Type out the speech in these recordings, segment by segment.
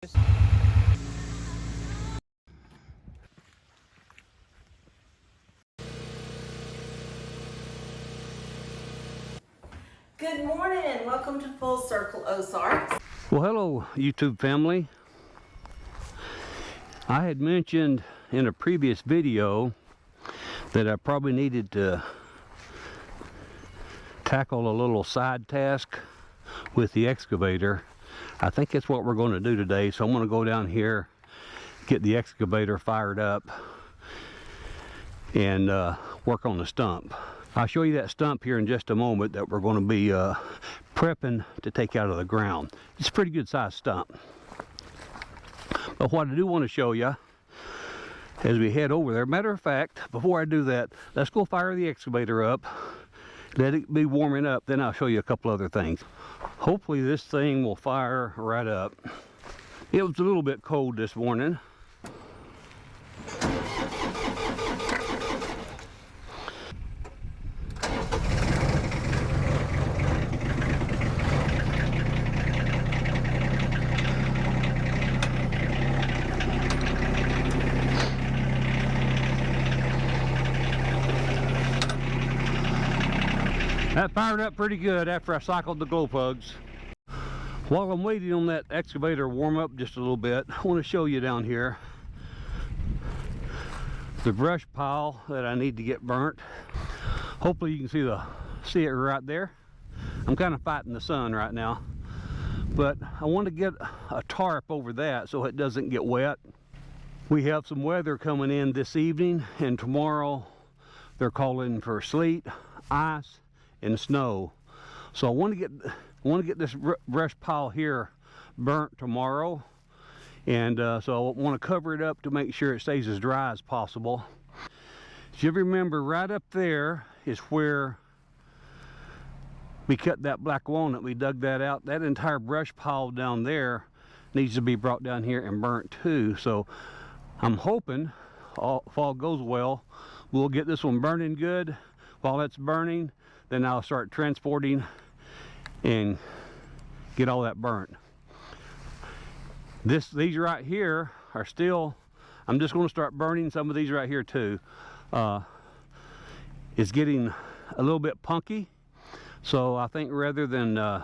Good morning and welcome to Full Circle Ozarks. Well, hello YouTube family. I had mentioned in a previous video that I probably needed to tackle a little side task with the excavator. I think that's what we're going to do today, so I'm going to go down here, get the excavator fired up, and work on the stump. I'll show you that stump here in just a moment that we're going to be prepping to take out of the ground. It's a pretty good sized stump. But what I do want to show you as we head over there, matter of fact, before I do that, let's go fire the excavator up, let it be warming up, then I'll show you a couple other things. Hopefully this thing will fire right up. It was a little bit cold this morning. That fired up pretty good after I cycled the glow plugs. While I'm waiting on that excavator to warm up just a little bit, I want to show you down here the brush pile that I need to get burnt. Hopefully you can see it right there. I'm kind of fighting the sun right now, but I want to get a tarp over that so it doesn't get wet. We have some weather coming in this evening, and tomorrow they're calling for sleet, ice, and snow. So I want to get this brush pile here burnt tomorrow, and so I want to cover it up to make sure it stays as dry as possible. If you remember, right up there is where we cut that black walnut. We dug that out. That entire brush pile down there needs to be brought down here and burnt too. So I'm hoping, if all goes well, we'll get this one burning good. While it's burning, then I'll start transporting and get all that burnt. These right here are still, I'm just going to start burning some of these right here too. It's getting a little bit punky, so I think rather than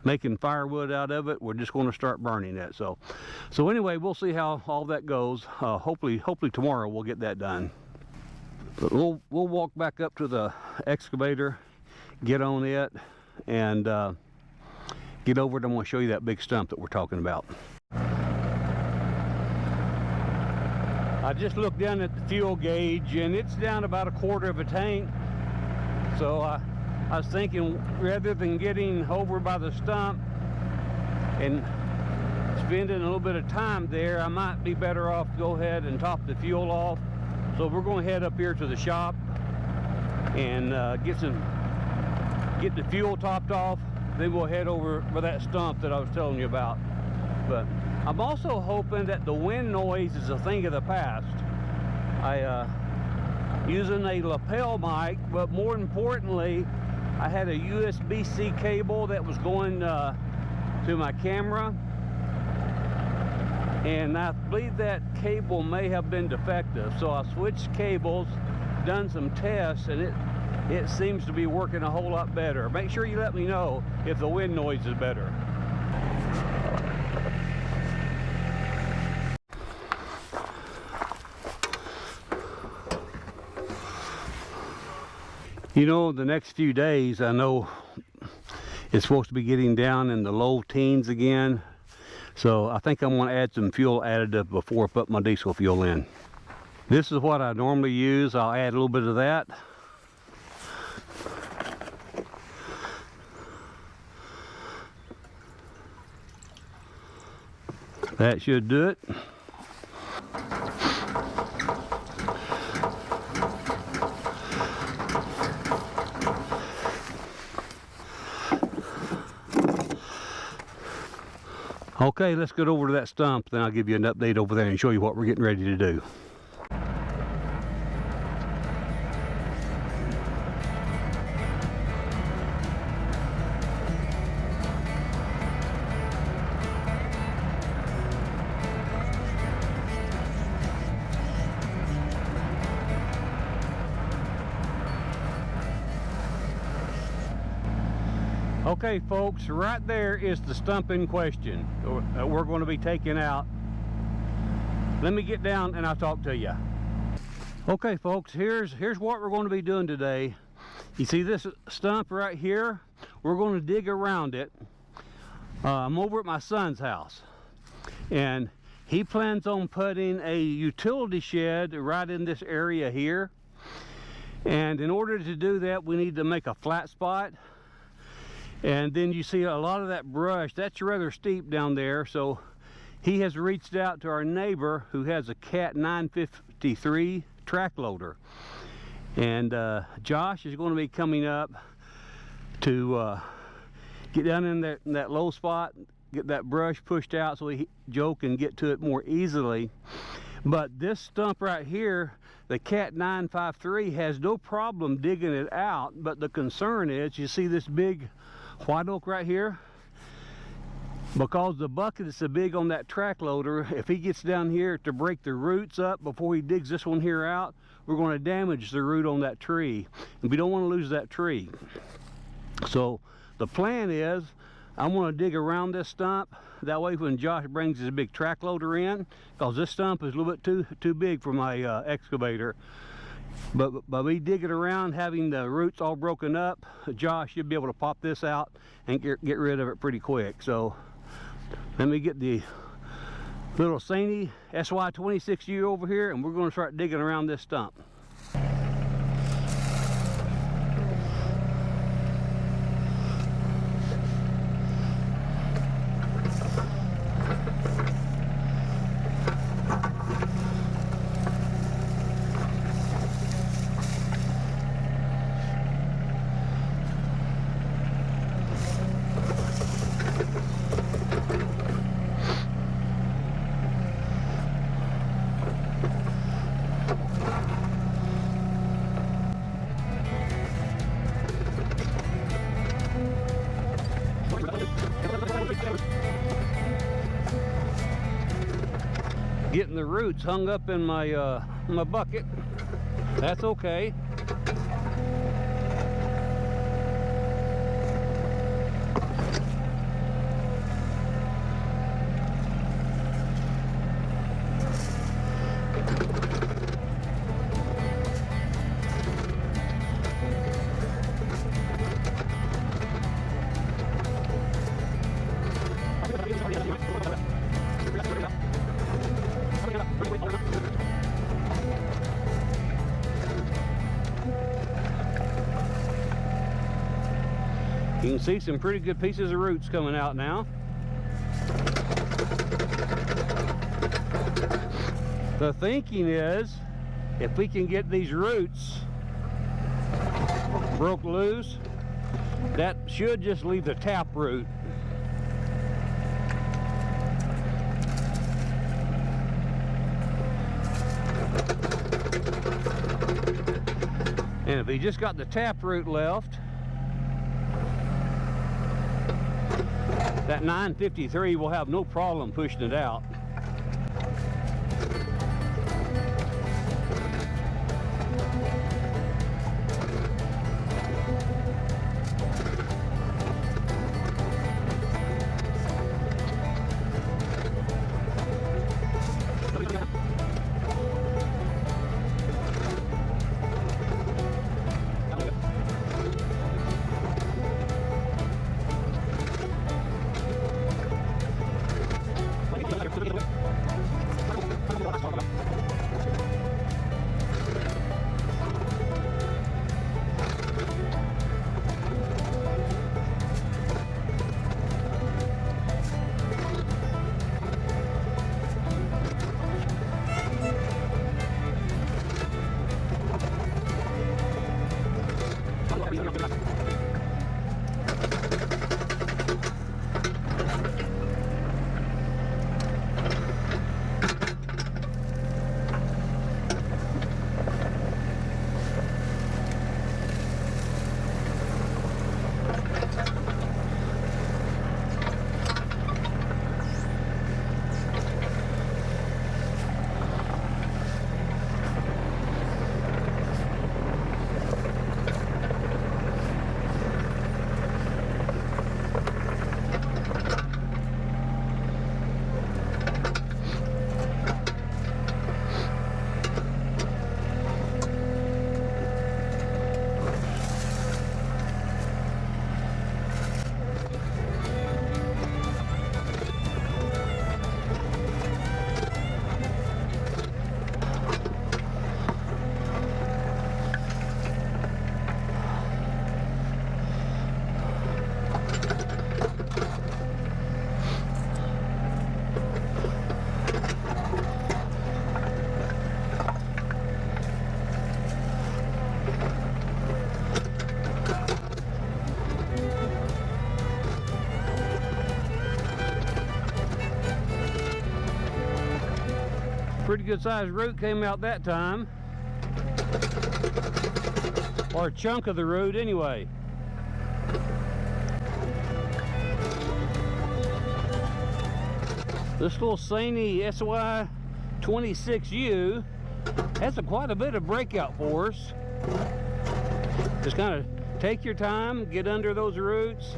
making firewood out of it, we're just going to start burning it. So anyway, we'll see how all that goes. Hopefully tomorrow we'll get that done. But we'll walk back up to the excavator, get on it, and get over it. I'm going to show you that big stump that we're talking about. I just looked down at the fuel gauge and it's down about 1/4 of a tank. So I was thinking, rather than getting over by the stump and spending a little bit of time there, I might be better off to go ahead and top the fuel off. So we're going to head up here to the shop and get the fuel topped off. Then we'll head over for that stump that I was telling you about. But I'm also hoping that the wind noise is a thing of the past. Using a lapel mic, but more importantly, I had a USB-C cable that was going to my camera, and I believe that cable may have been defective. So I switched cables, done some tests, and it seems to be working a whole lot better. Make sure you let me know if the wind noise is better. You know, the next few days, I know it's supposed to be getting down in the low teens again. So I think I'm going to add some fuel additive before I put my diesel fuel in. This is what I normally use. I'll add a little bit of that. That should do it. Okay, let's get over to that stump, then I'll give you an update over there and show you what we're getting ready to do. Okay folks, right there is the stump in question that we're going to be taking out. Let me get down and I'll talk to you. Okay folks, here's what we're going to be doing today. You see this stump right here? We're going to dig around it. I'm over at my son's house, and he plans on putting a utility shed right in this area here. And in order to do that, we need to make a flat spot. And then you see a lot of that brush, that's rather steep down there. So he has reached out to our neighbor who has a Cat 953 track loader. And Josh is going to be coming up to get down in that low spot, get that brush pushed out so Joe can get to it more easily. But this stump right here, the Cat 953, has no problem digging it out. But the concern is, you see this big white oak right here? Because the bucket is so big on that track loader, if he gets down here to break the roots up before he digs this one here out, we're going to damage the root on that tree. And we don't want to lose that tree. So the plan is, I want to dig around this stump. That way when Josh brings his big track loader in, because this stump is a little bit too big for my excavator. But by me digging around, having the roots all broken up, Josh should be able to pop this out and get rid of it pretty quick. So let me get the little Saney SY26U over here, and we're going to start digging around this stump. Getting the roots hung up in my my bucket. That's okay. You can see some pretty good pieces of roots coming out now. The thinking is, if we can get these roots broke loose, that should just leave the tap root. And if he just got the tap root left, that 953 will have no problem pushing it out. pretty good sized root came out that time. Or a chunk of the root anyway. This little Saney SY26U has quite a bit of breakout force. Just kind of take your time, get under those roots.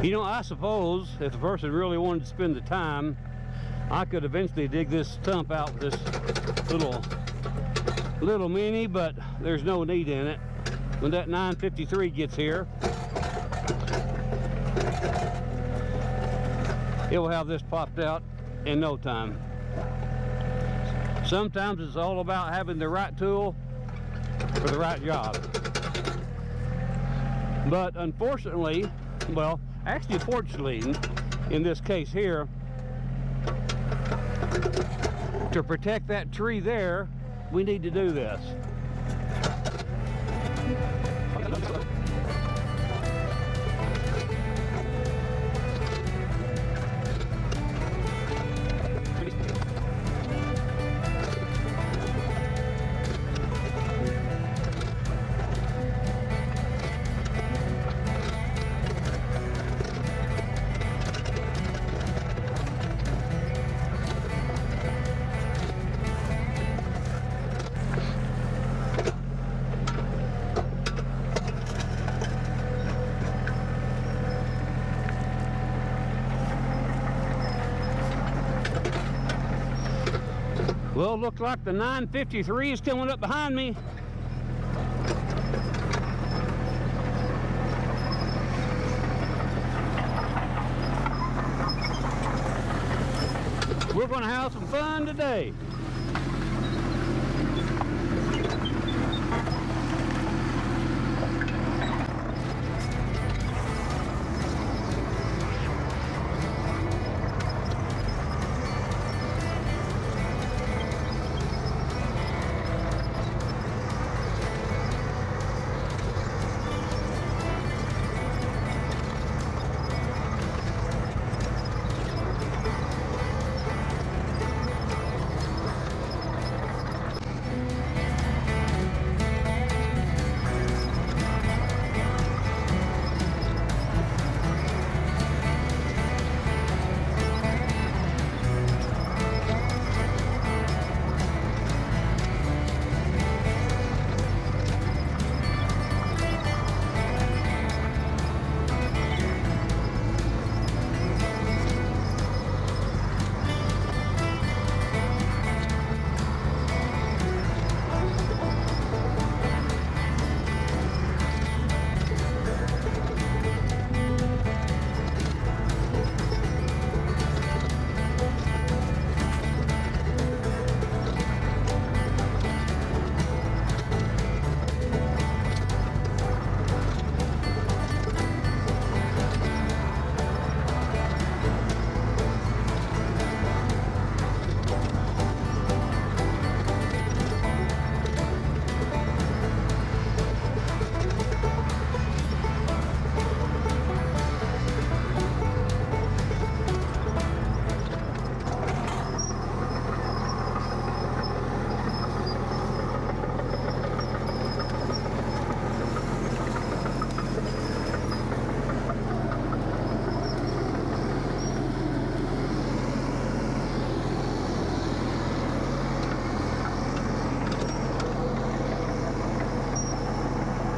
You know, I suppose if the person really wanted to spend the time, I could eventually dig this stump out with this little mini, but there's no need in it. When that 953 gets here, it will have this popped out in no time. Sometimes it's all about having the right tool for the right job. But unfortunately, well, actually fortunately, in this case here, to protect that tree there, we need to do this. Well, looks like the 953 is coming up behind me. We're going to have some fun today.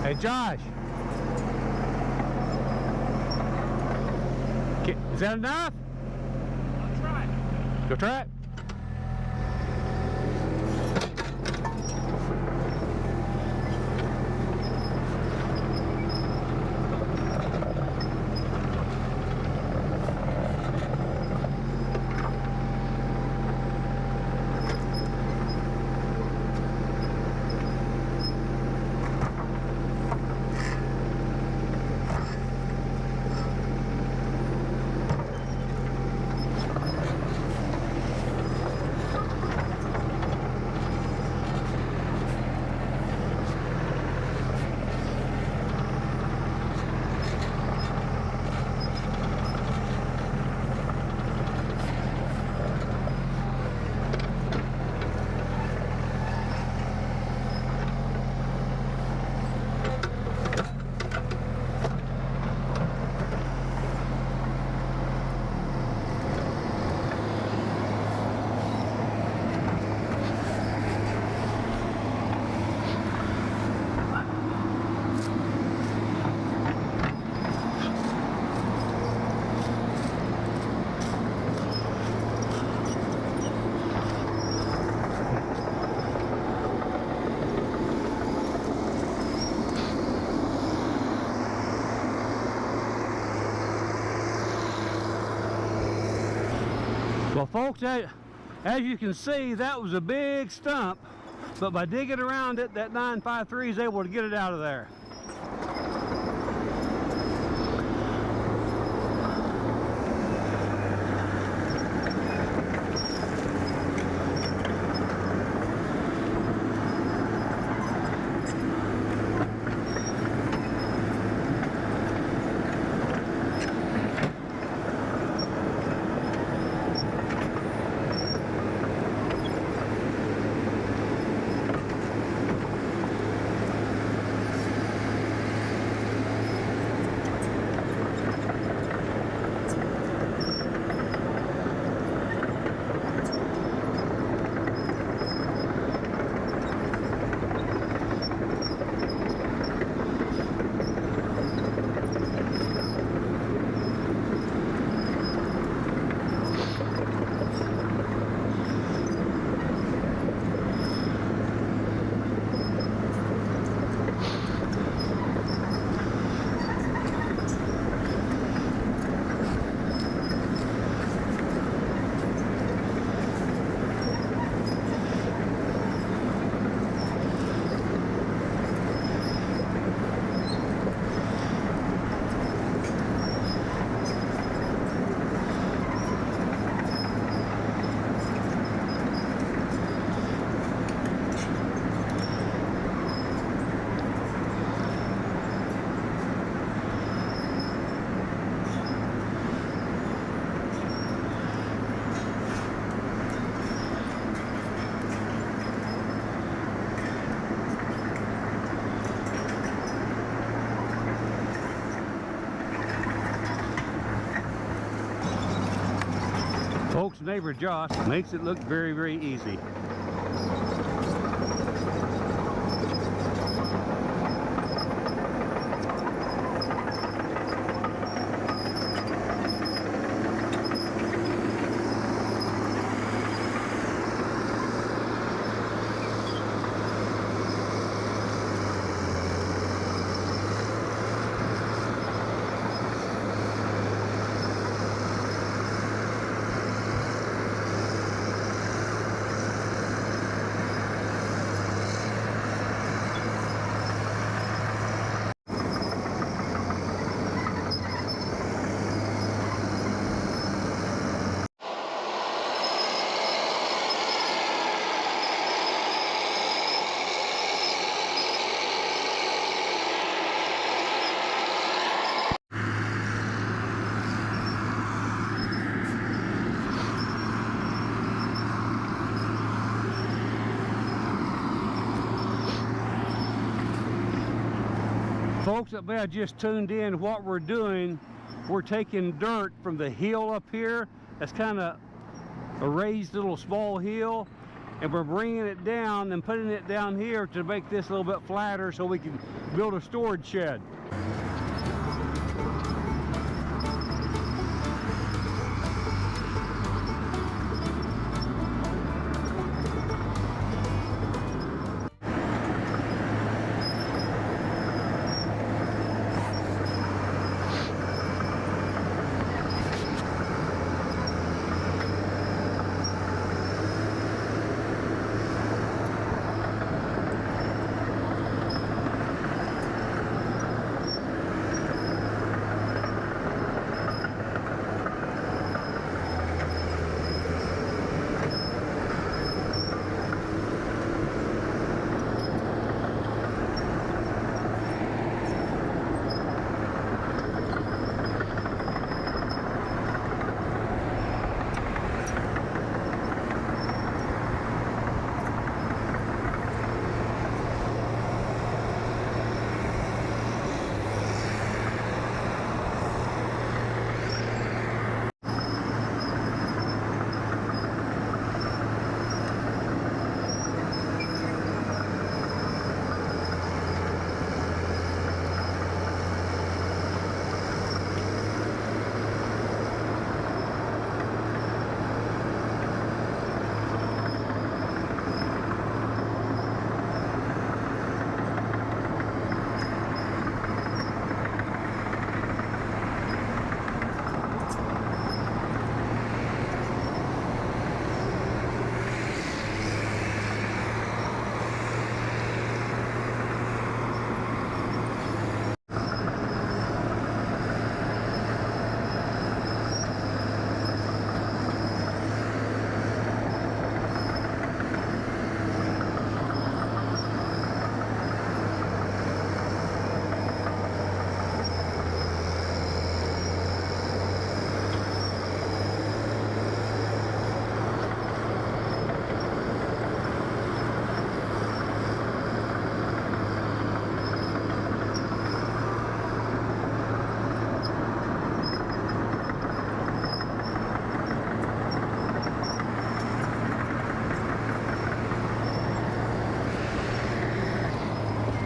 Hey, Josh. Is that enough? I'll try it. Go try it. Well, folks, as you can see, that was a big stump, but by digging around it, that 953 is able to get it out of there. Folks, neighbor Josh makes it look very, very easy. Folks that may have just tuned in, what we're doing, we're taking dirt from the hill up here. That's kind of a raised little small hill, and we're bringing it down and putting it down here to make this a little bit flatter so we can build a storage shed.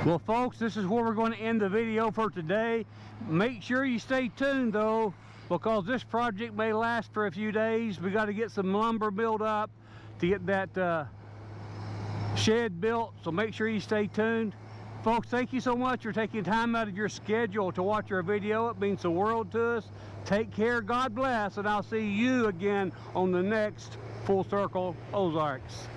Well, folks, this is where we're going to end the video for today. Make sure you stay tuned though, because this project may last for a few days. We got to get some lumber built up to get that shed built, so make sure you stay tuned. Folks, thank you so much for taking time out of your schedule to watch our video. It means the world to us. Take care, God bless, and I'll see you again on the next Full Circle Ozarks.